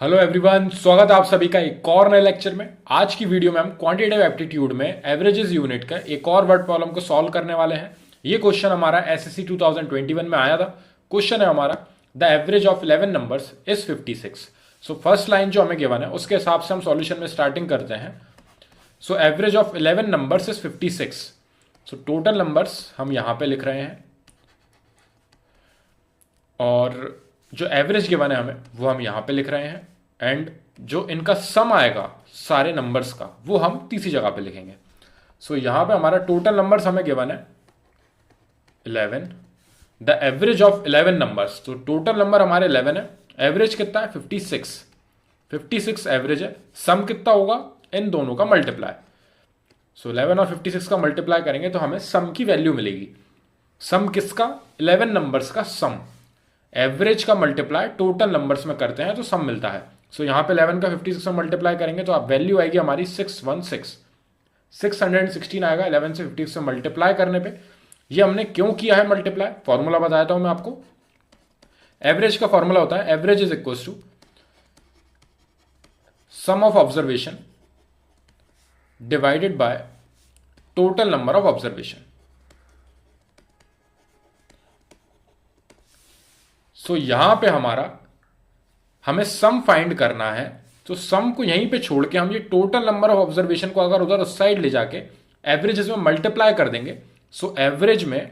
Hello everyone, स्वागत है आप सभी का एक और नए लेक्चर में। आज की वीडियो में हम क्वांटिटेटिव एप्टीट्यूड में एवरेजेस यूनिट का एक और वर्ड प्रॉब्लम को सॉल्व करने वाले हैं। ये क्वेश्चन हमारा एसएससी 2021 में आया था। क्वेश्चन है हमारा, the average of 11 numbers is 56। So first line जो हमें गिवन है उसके हिसाब से हम सॉल्यूशन में स्टार्टिंग करते हैं। So average of 11 numbers is 56। So total numbers हम यहां पे लिख रहे हैं और जो एवरेज गिवन है हमें वो हम यहां पे लिख रहे हैं, एंड जो इनका सम आएगा सारे नंबर्स का वो हम तीसरी जगह पे लिखेंगे। सो यहां पे हमारा टोटल नंबर्स हमें गिवन है 11। द एवरेज ऑफ 11 नंबर्स, तो टोटल नंबर हमारे 11 है, एवरेज कितना है 56। 56 एवरेज है, सम कितना होगा इन दोनों का मल्टीप्लाई। सो 11 और 56 का मल्टीप्लाई करेंगे तो हमें सम की वैल्यू मिलेगी। सम किसका? 11 नंबर्स का सम। एवरेज का मल्टीप्लाई टोटल नंबर्स में करते हैं तो सम मिलता है। सो यहां पे 11 का 56 में मल्टीप्लाई करेंगे तो आप वैल्यू आएगी हमारी 616। 616 आएगा 11 से 56 में मल्टीप्लाई करने पे। ये हमने क्यों किया है मल्टीप्लाई, फॉर्मूला बताया था मैं आपको। एवरेज का फॉर्मूला होता है average is equal to sum of observation divided by total number of observation. So यहां पे हमें सम फाइंड करना है, तो सम को यहीं पे छोड़ के हम ये टोटल नंबर ऑफ ऑब्जर्वेशन को अगर उधर उस साइड ले जाके एवरेज में मल्टीप्लाई कर देंगे, सो एवरेज में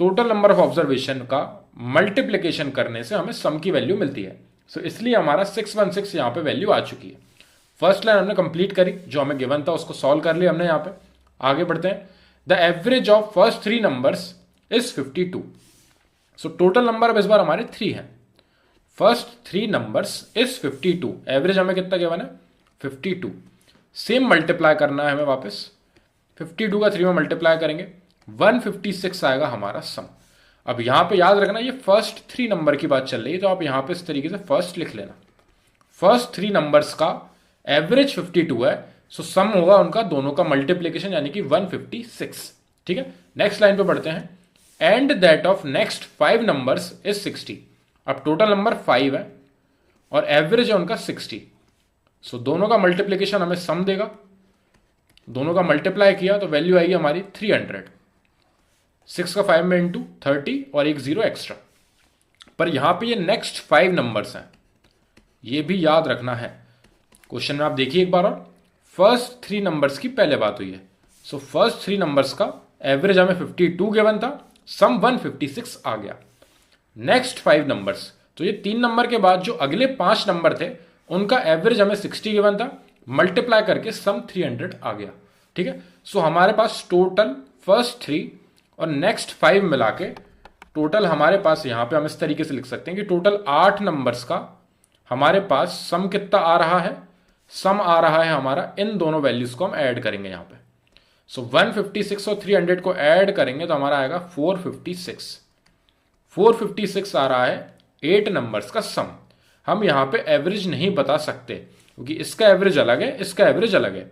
टोटल नंबर ऑफ ऑब्जर्वेशन का मल्टीप्लीकेशन करने से हमें सम की वैल्यू मिलती है। सो इसलिए हमारा 616 यहां पे वैल्यू आ चुकी है। फर्स्ट लाइन हमने कंप्लीट करी, जो हमें गिवन था उसको सॉल्व कर लिया हमने। यहां पे आगे बढ़ते हैं। The average of first 3 numbers is 52। So total number अब इस बार हमारे 3 है। First 3 numbers is 52। एवरेज हमें कितना गिवन है 52। सेम मल्टीप्लाई करना है हमें वापस। 52 का 3 में मल्टीप्लाई करेंगे 156 आएगा हमारा सम। अब यहां पे याद रखना ये फर्स्ट 3 नंबर की बात चल रही है, तो आप यहां पे इस तरीके से फर्स्ट लिख लेना। फर्स्ट 3 नंबर्स का एवरेज 52 है, सो सम होगा उनका दोनों का मल्टीप्लीकेशन यानी कि 156। ठीक है, नेक्स्ट लाइन पे बढ़ते हैं। And that of next 5 numbers is 60। अब टोटल नंबर 5 है और एवरेज है उनका 60। सो दोनों का मल्टीप्लीकेशन हमें सम देगा। दोनों का मल्टीप्लाई किया तो वैल्यू आएगी हमारी 300। 6 का 5 में इंटू 30 और एक जीरो एक्स्ट्रा। पर यहां पे ये नेक्स्ट 5 नंबर्स हैं, ये भी याद रखना है। क्वेश्चन में आप देखिए एक बार, और फर्स्ट 3 नंबर्स की पहले बात हुई है। सो फर्स्ट 3 नंबर्स का एवरेज हमें 52 गिवन था, सम 156 आ गया। नेक्स्ट 5 नंबर्स, तो ये 3 नंबर के बाद जो अगले 5 नंबर थे उनका एवरेज हमें 60 गिवन था, मल्टीप्लाई करके सम 300 आ गया। ठीक है, सो हमारे पास टोटल फर्स्ट 3 और नेक्स्ट 5 मिला के टोटल हमारे पास यहां पे हम इस तरीके से लिख सकते हैं कि टोटल 8 नंबर्स का हमारे पास सम कितना आ रहा है। सम आ रहा है हमारा, इन दोनों वैल्यूज को हम ऐड करेंगे यहां पे। सो 156 और 300 को ऐड करेंगे तो हमारा आएगा 456। 456 आ रहा है 8 नंबर्स का सम। हम यहां पे एवरेज नहीं बता सकते क्योंकि इसका एवरेज अलग है, इसका एवरेज अलग है।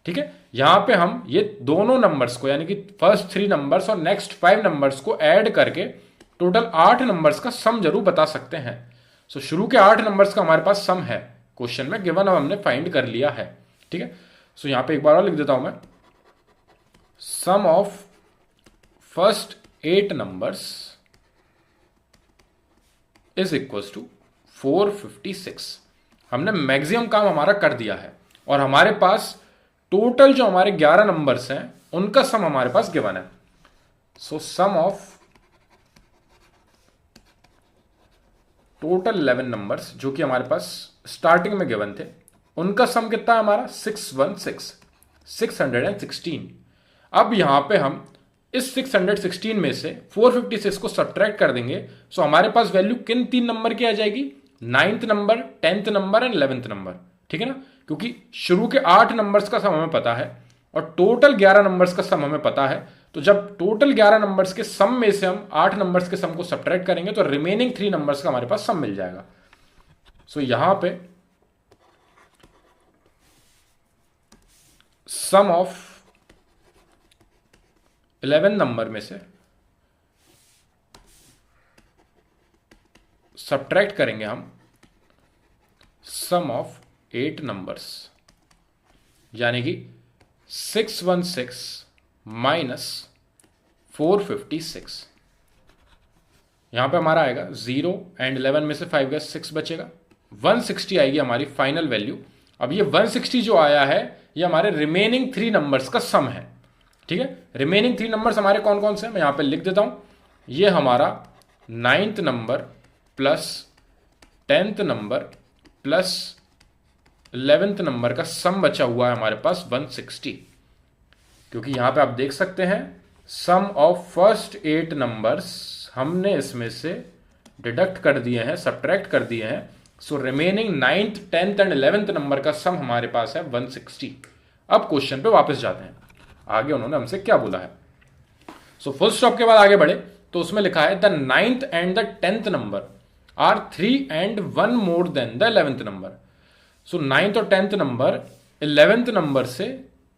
ठीक है, यहां पे हम ये दोनों नंबर्स को यानी कि फर्स्ट 3 नंबर्स और नेक्स्ट 5 नंबर्स को ऐड करके टोटल 8 नंबर्स का सम जरूर बता सकते हैं। सो शुरू के 8 नंबर्स का हमारे पास सम है, क्वेश्चन में गिवन, अब हमने फाइंड कर लिया है। ठीक है, सो यहां पे एक बार और लिख देता हूं मैं। Sum of first 8 numbers is equal to 456। हमने मैक्सिमम काम हमारा कर दिया है और हमारे पास टोटल जो हमारे 11 नंबर्स हैं उनका सम हमारे पास गिवन है। सो सम ऑफ टोटल 11 नंबर्स जो कि हमारे पास स्टार्टिंग में गिवन थे, उनका सम कितना है हमारा 616। अब यहां पे हम इस 616 में से 456 को सब्ट्रैक्ट कर देंगे, सो हमारे पास वैल्यू किन 3 नंबर की आ जाएगी, 9th number, 10th number and 11th number. ठीक है ना, क्योंकि शुरू के 8 नंबर्स का सम हमें पता है और टोटल 11 नंबर्स का सम हमें पता है। तो जब टोटल 11 नंबर्स के सम में से हम 8 नंबर्स के सम को सब्ट्रैक्ट करेंगे तो रिमेनिंग 3 नंबर्स का हमारे पास सम मिल जाएगा। सो यहां पे सम ऑफ 11 नंबर में से सब्ट्रैक्ट करेंगे हम सम ऑफ 8 नंबर्स, यानी कि 616 माइनस 456। यहां पे हमारा आएगा 0 एंड 11 में से 5 गया 6 बचेगा, 160 आएगी हमारी फाइनल वैल्यू। अब ये 160 जो आया है ये हमारे रिमेनिंग 3 नंबर्स का सम है। ठीक है, रिमेनिंग 3 नंबर्स हमारे कौन कौन से हैं मैं यहां पे लिख देता हूं। ये हमारा 9th number plus 10th number plus 11th number का सम बचा हुआ है हमारे पास 160, क्योंकि यहां पे आप देख सकते हैं सम ऑफ फर्स्ट 8 नंबर्स हमने इसमें से डिडक्ट कर दिए हैं, सब्ट्रैक्ट कर दिए हैं। So remaining 9th 10th and 11th number का सम हमारे पास है 160। अब क्वेश्चन पे वापस जाते हैं, आगे उन्होंने हमसे क्या बोला है। सो फुल स्टॉप के बाद आगे बढ़े तो उसमें लिखा है the 9th and the 10th number are 3 and 1 more than the 11th number. So 9th और 10th नंबर 11th नंबर से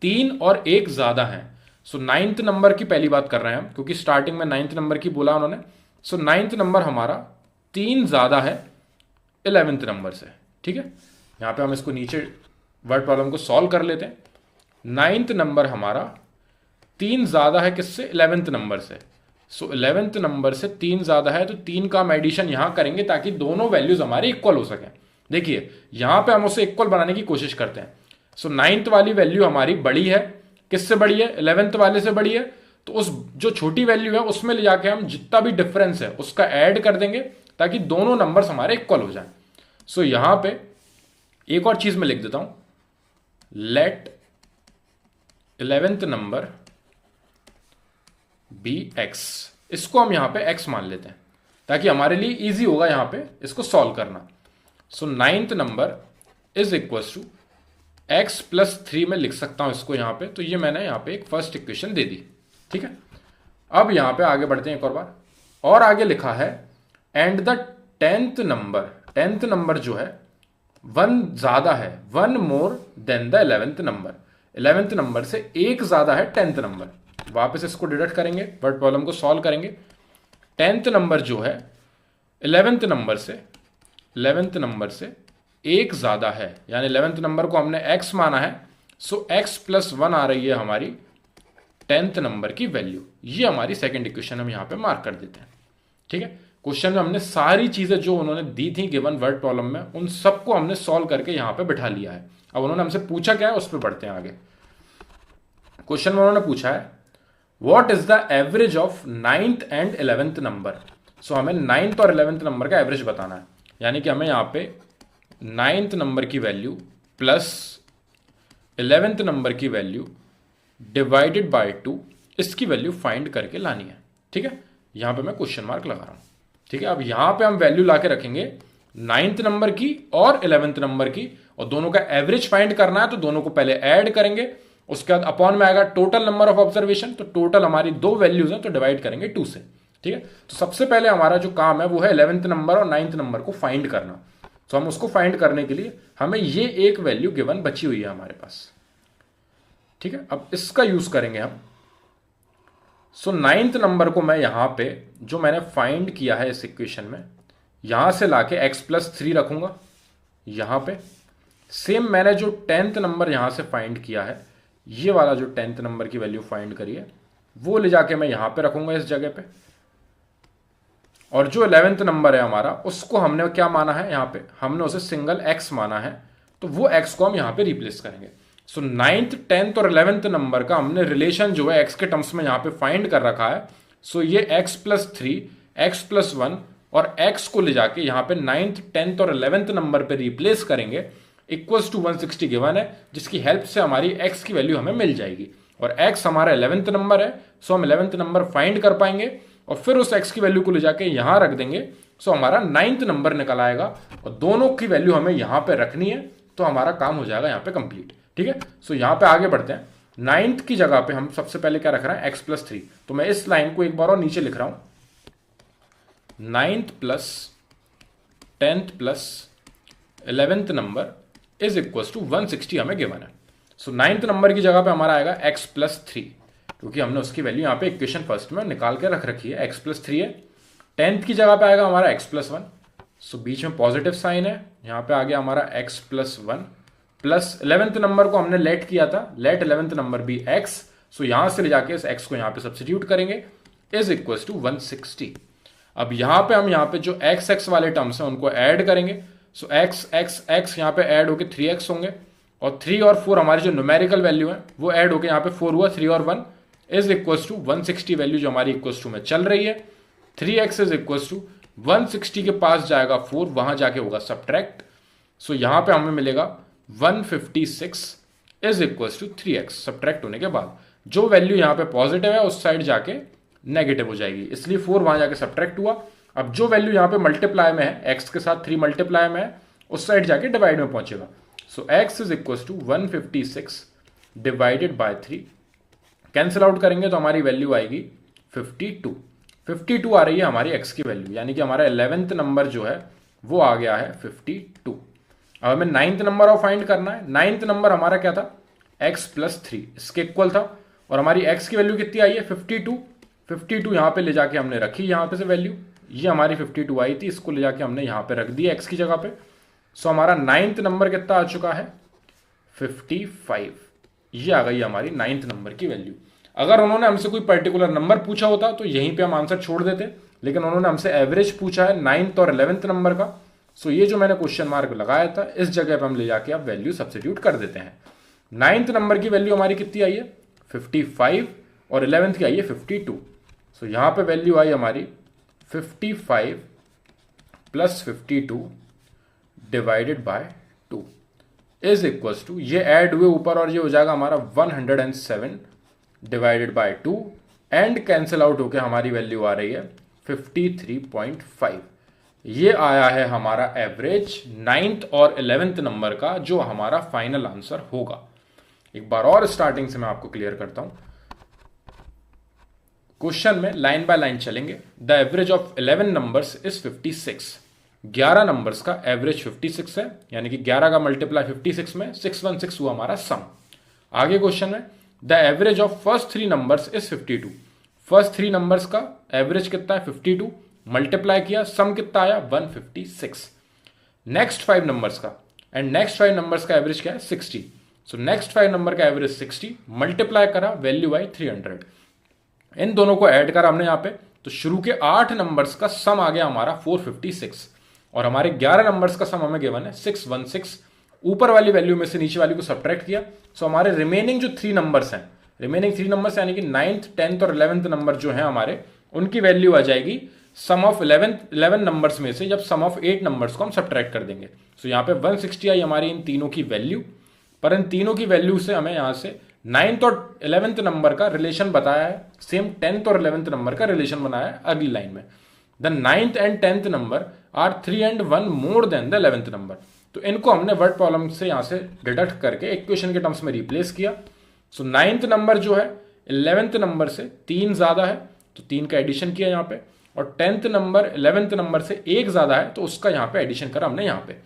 3 और 1 ज्यादा है। सो 9th नंबर की पहली बात कर रहे हैं हम, क्योंकि स्टार्टिंग में 9th नंबर की बोला उन्होंने। सो 9th नंबर हमारा 3 ज्यादा है 11th नंबर से। ठीक है, यहां पे हम इसको नीचे वर्ड प्रॉब्लम को सॉल्व कर लेते हैं। 9th नंबर हमारा 3 ज्यादा है किससे? 11th नंबर से। सो 11th नंबर से 3 ज्यादा है तो 3 का हम एडिशन यहां करेंगे ताकि दोनों वैल्यूज हमारे इक्वल हो सके। देखिए यहां पे हम उसे इक्वल बनाने की कोशिश करते हैं। सो 9th वाली वैल्यू हमारी बड़ी है, किससे बड़ी है? 11th वाले से बड़ी है। तो उस जो छोटी वैल्यू है उसमें ले जाके हम जितना भी डिफरेंस है उसका ऐड कर देंगे ताकि दोनों नंबर्स हमारे इक्वल हो जाएं। सो यहां पे एक और चीज मैं लिख देता हूं, late 11th number B x. इसको हम यहां पे एक्स मान लेते हैं ताकि हमारे लिए इजी होगा यहां पे इसको सॉल्व करना। So 9th number is equal to x plus 3 में लिख सकता हूं इसको यहां पे। तो ये मैंने यहां पे एक फर्स्ट इक्वेशन दे दी। ठीक है, अब यहां पे आगे बढ़ते हैं एक और बार, और आगे लिखा है एंड द 10th नंबर जो है 1 ज्यादा है, 1 more than the 11th number. 11th number से 1 ज्यादा है 10th नंबर। वापस इसको डिडक्ट करेंगे, वर्ड प्रॉब्लम को सॉल्व करेंगे। 10th नंबर जो है 11th नंबर से 1 ज्यादा है, यानी 11th नंबर को हमने x माना है। सो x प्लस 1 आ रही है हमारी 10th नंबर की वैल्यू। ये हमारी सेकंड इक्वेशन हम यहां पे मार्क कर देते हैं। ठीक है, क्वेश्चन में हमने सारी चीजें जो उन्होंने दी थी गिवन वर्ड प्रॉब्लम में उन सबको हमने सॉल्व करके यहां पे बिठा लिया है। अब उन्होंने हमसे पूछा क्या है उस पर बढ़ते हैं आगे। क्वेश्चन में उन्होंने पूछा है what is the average of 9th and 11th number. So हमें 9th और 11th नंबर का एवरेज बताना है, यानी कि हमें यहां पे 9th नंबर की वैल्यू प्लस 11th नंबर की वैल्यू डिवाइडेड बाय 2 इसकी वैल्यू फाइंड करके लानी है। ठीक है, यहां पे मैं क्वेश्चन मार्क लगा रहा हूं। ठीक है, अब यहां पे हम वैल्यू लाके रखेंगे 9th नंबर की और 11th नंबर की, और दोनों का एवरेज फाइंड करना है तो दोनों को पहले ऐड करेंगे, उसके बाद अपॉन में आएगा टोटल नंबर ऑफ ऑब्जर्वेशन। तो टोटल हमारी 2 वैल्यूज हैं तो डिवाइड करेंगे 2 से। ठीक है, तो सबसे पहले हमारा जो काम है वो है 11th नंबर और 9th नंबर को फाइंड करना। तो हम उसको फाइंड करने के लिए हमें ये एक वैल्यू गिवन बची हुई है हमारे पास। ठीक है, अब इसका यूज करेंगे हम। सो 9th नंबर को मैं यहां पे जो मैंने फाइंड किया है इस इक्वेशन में, यहां से लाके x प्लस 3 रखूंगा यहां पे। सेम मैंने जो 10th नंबर यहां से फाइंड किया है, ये वाला जो 10th नंबर की वैल्यू फाइंड करी है वो ले जाके मैं यहां पे रखूंगा इस जगह पे। और जो 11th नंबर है हमारा उसको हमने क्या माना है, यहां पे हमने उसे सिंगल x माना है, तो वो x को हम यहां पे रिप्लेस करेंगे। सो 9th 10th और 11th नंबर का हमने रिलेशन जो है x के टर्म्स में यहां पे फाइंड कर रखा है। सो ये x प्लस 3 x प्लस 1 और x को ले जाके यहां पे 9th 10th और 11th नंबर पे रिप्लेस करेंगे, इक्वल्स टू 160 गिवन है, जिसकी हेल्प से हमारी x की वैल्यू हमें मिल जाएगी। और x हमारा 11th नंबर है, सो हम 11th नंबर फाइंड कर पाएंगे और फिर उस x की वैल्यू को ले जाके यहां रख देंगे। सो हमारा 9th नंबर निकल आएगा और दोनों की वैल्यू हमें यहां पे रखनी है, तो हमारा काम हो जाएगा यहां पे कंप्लीट। ठीक है, सो यहां पे आगे बढ़ते हैं। 9th की जगह पे हम सबसे पहले क्या रख रहे हैं, x प्लस 3। तो मैं इस लाइन को एक बार और नीचे लिख रहा हूं, 9th plus 10th plus 11th number is equal to 160 हमें गिवन है। सो 9th नंबर की जगह पे हमारा आएगा x प्लस 3, क्योंकि हमने उसकी वैल्यू यहां पे इक्वेशन फर्स्ट में निकाल के रख रखी है, x प्लस 3 है। 10th की जगह पे आएगा हमारा x प्लस 1, सो बीच में पॉजिटिव साइन है, यहाँ पे आ गया हमारा x plus 1 plus 11th number को हमने लेट किया था, लेट 11th नंबर भी x, सो यहां से ले जाके इस x को यहाँ पे सब्सटीट्यूट करेंगे, इज इक्वल टू 160। अब यहाँ पे हम यहाँ पे जो x वाले टर्म्स हैं उनको ऐड करेंगे, सो x यहाँ पे ऐड होके 3x होंगे, और 3 और 4 हमारी जो न्यूमेरिकल वैल्यू है वो ऐड होके यहाँ पे 4 हुआ, 3 और 1 इज इक्वल टू 160 वैल्यू जो हमारी इक्वल टू में चल रही है। 3x इज इक्वल टू 160 के पास जाएगा 4, वहां जाके होगा सब्ट्रैक्ट, सो यहां पे हमें मिलेगा 156 is equal to 3x। Subtract होने के बाद जो वैल्यू यहां पे पॉजिटिव है उस साइड जाके नेगेटिव हो जाएगी, इसलिए 4 वहां जाके सब्ट्रैक्ट हुआ। अब जो वैल्यू यहां पे मल्टीप्लाई में है, x के साथ 3 मल्टीप्लाई में है, उस साइड जाके डिवाइड में पहुंचेगा, so x is equal to 156 divided by 3, cancel out करेंगे तो हमारी वैल्यू आएगी 52 आ रही है हमारी x की वैल्यू, यानी कि हमारा 11th नंबर जो है वो आ गया है 52। अब हमें 9th नंबर और फाइंड करना है। 9th नंबर हमारा क्या था, x प्लस 3, इसके इक्वल था, और हमारी x की वैल्यू कितनी आई है 52 यहां पे ले जाके हमने रखी, यहां पे से वैल्यू ये हमारी 52 आई थी, इसको ले जाके हमने यहां पे रख दी x की जगह पे, सो हमारा 9th नंबर कितना आ चुका है 55, ये आ गई हमारी 9th नंबर की वैल्यू। अगर उन्होंने हमसे कोई पर्टिकुलर नंबर पूछा होता तो यहीं पे हम आंसर छोड़ देते, लेकिन उन्होंने हमसे एवरेज पूछा है 9th और 11th नंबर का, सो ये जो मैंने क्वेश्चन मार्क लगाया था इस जगह पे हम ले जाके अब वैल्यू सब्स्टिट्यूट कर देते हैं। 9th नंबर की वैल्यू हमारी कितनी आई है 55 और 11th की आई है 52, सो यहां पे वैल्यू आई हमारी 55 plus 52 divided by 2 is equal to, ये ऐड हुए ऊपर और ये हो जाएगा हमारा 107 divided by 2 and cancel out होके हमारी वैल्यू आ रही है 53.5। ये आया है हमारा एवरेज 9th और 11th नंबर का, जो हमारा फाइनल आंसर होगा। एक बार और स्टार्टिंग से मैं आपको क्लियर करता हूं। क्वेश्चन में लाइन बाय लाइन चलेंगे। The average of 11 numbers is 56। 11 numbers का एवरेज 56 है, यानी कि 11 का मल्टीप्लाई 56 में 616 हुआ हमारा सम। आगे क्वेश्चन में the average of first 3 numbers is 52। First 3 numbers का एवरेज कितना है 52, मल्टीप्लाई किया, सम कितना आया 156। नेक्स्ट 5 नंबर्स का एंड नेक्स्ट 5 नंबर्स का एवरेज क्या है 60, सो नेक्स्ट 5 नंबर का एवरेज 60, मल्टीप्लाई करा, वैल्यू आई 300। इन दोनों को ऐड करा हमने यहां पे, तो शुरू के 8 नंबर्स का सम आ गया हमारा 456, और हमारे 11 नंबर्स का सम हमें गिवन है 616। ऊपर वाली वैल्यू में से नीचे वाली को सब्ट्रैक्ट किया, सो हमारे रिमेनिंग जो 3 नंबर्स हैं, रिमेनिंग 3 नंबर्स यानी कि 9th 10th और 11th नंबर जो है हमारे, उनकी वैल्यू आ जाएगी सम ऑफ 11 नंबर्स में से जब सम ऑफ 8 नंबर्स को हम सब्ट्रैक्ट कर देंगे। सो यहाँ पे 160 आई हमारी इन तीनों की वैल्यू, पर इन तीनों की वैल्यू से हमें यहाँ से 9th और 11th नंबर का रिलेशन बताया है, सेम 10th और 11th नंबर का रिलेशन बनाया है अगली लाइन में। The 9th and 10th number are 3 and 1 more than the 11th number. तो इनको हमने वर्ड प्रॉब्लम से यहां से डिडक्ट करके इक्वेशन के टर्म्स में रिप्लेस किया। सो 9th नंबर जो है 11th नंबर से 3 ज्यादा है, तो 3 का एडिशन किया यहाँ पे, और 10th नंबर 11th नंबर से 1 ज्यादा है, तो उसका यहाँ पे एडिशन करा हमने। यहाँ पे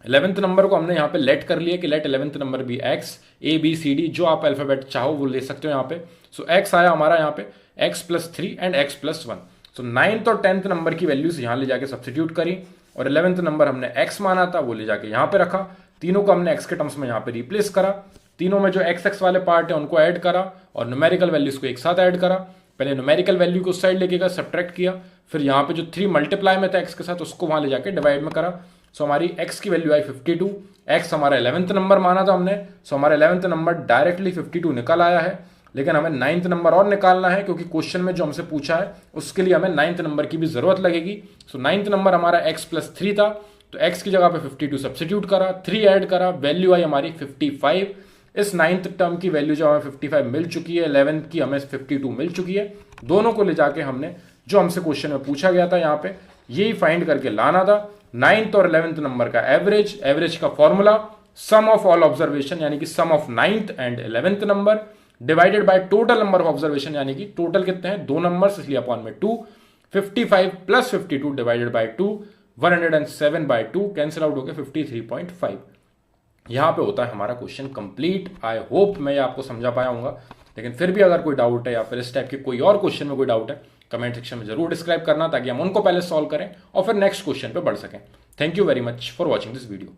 11th नंबर को हमने यहाँ पे लेट कर लिया कि लेट 11th नंबर भी x a b c d, जो आप अल्फाबेट चाहो वो ले सकते हो यहाँ पे। सो x आया हमारा यहाँ पे x plus 3 and x plus 1। So 9th और 10th नंबर की वैल्यूज यहाँ ले जाके सब्स्टिट्यूट करी, और 11th नंबर हमने x माना था वो ले जाके यहाँ पे रखा, तीनों को हमने x के टर्म्स में यहाँ पे रिप्लेस करा, तीनों में जो x वाले पार्ट है उनको ऐड करा और न्यूमेरिकल वैल्यूज को एक साथ ऐड करा। पहले न्यूमेरिकल वैल्यू को उस साइड लेके गया, सब्ट्रैक्ट किया, फिर यहाँ पे जो 3 मल्टीप्लाई में था x के साथ उसको वहां ले जाके डिवाइड में करा। सो हमारी x की वैल्यू आई 52, x हमारा 11th नंबर माना था हमने, सो हमारा 11th नंबर डायरेक्टली 52 निकल आया है, लेकिन हमें 9th नंबर और निकालना है क्योंकि क्वेश्चन में जो हमसे पूछा है उसके लिए हमें 9th नंबर की भी जरूरत लगेगी। सो 9th नंबर हमारा x प्लस 3 था, तो x की जगह पे 52 सब्स्टिट्यूट करा, 3 ऐड करा, वैल्यू आई हमारी 55। इस 9th टर्म की वैल्यू जो हमें 55 मिल चुकी है, 11th की हमें 52 मिल चुकी है, दोनों को ले जाके हमने जो हमसे क्वेश्चन में पूछा गया था यहाँ पे यही फाइंड करके लाना था 9th और 11th नंबर का एवरेज। एवरेज का formula sum of all observation यानी कि sum of 9th and 11th number divided by total number of observation, यानी कि टोटल कितने हैं 2 नंबर्स इसलिए अपॉन में 2, 55 plus 52 divided by 2, 107 by 2 cancel out हो गया 53.5। यहां पे होता है हमारा क्वेश्चन कंप्लीट। आई होप मैं ये आपको समझा पाया हूंगा, लेकिन फिर भी अगर कोई डाउट है या फिर इस टाइप के कोई और क्वेश्चन में कोई डाउट है कमेंट सेक्शन में जरूर डिस्क्राइब करना ताकि हम उनको पहले सॉल्व करें और फिर नेक्स्ट क्वेश्चन पे बढ़ सकें। Thank you very much for watching this video.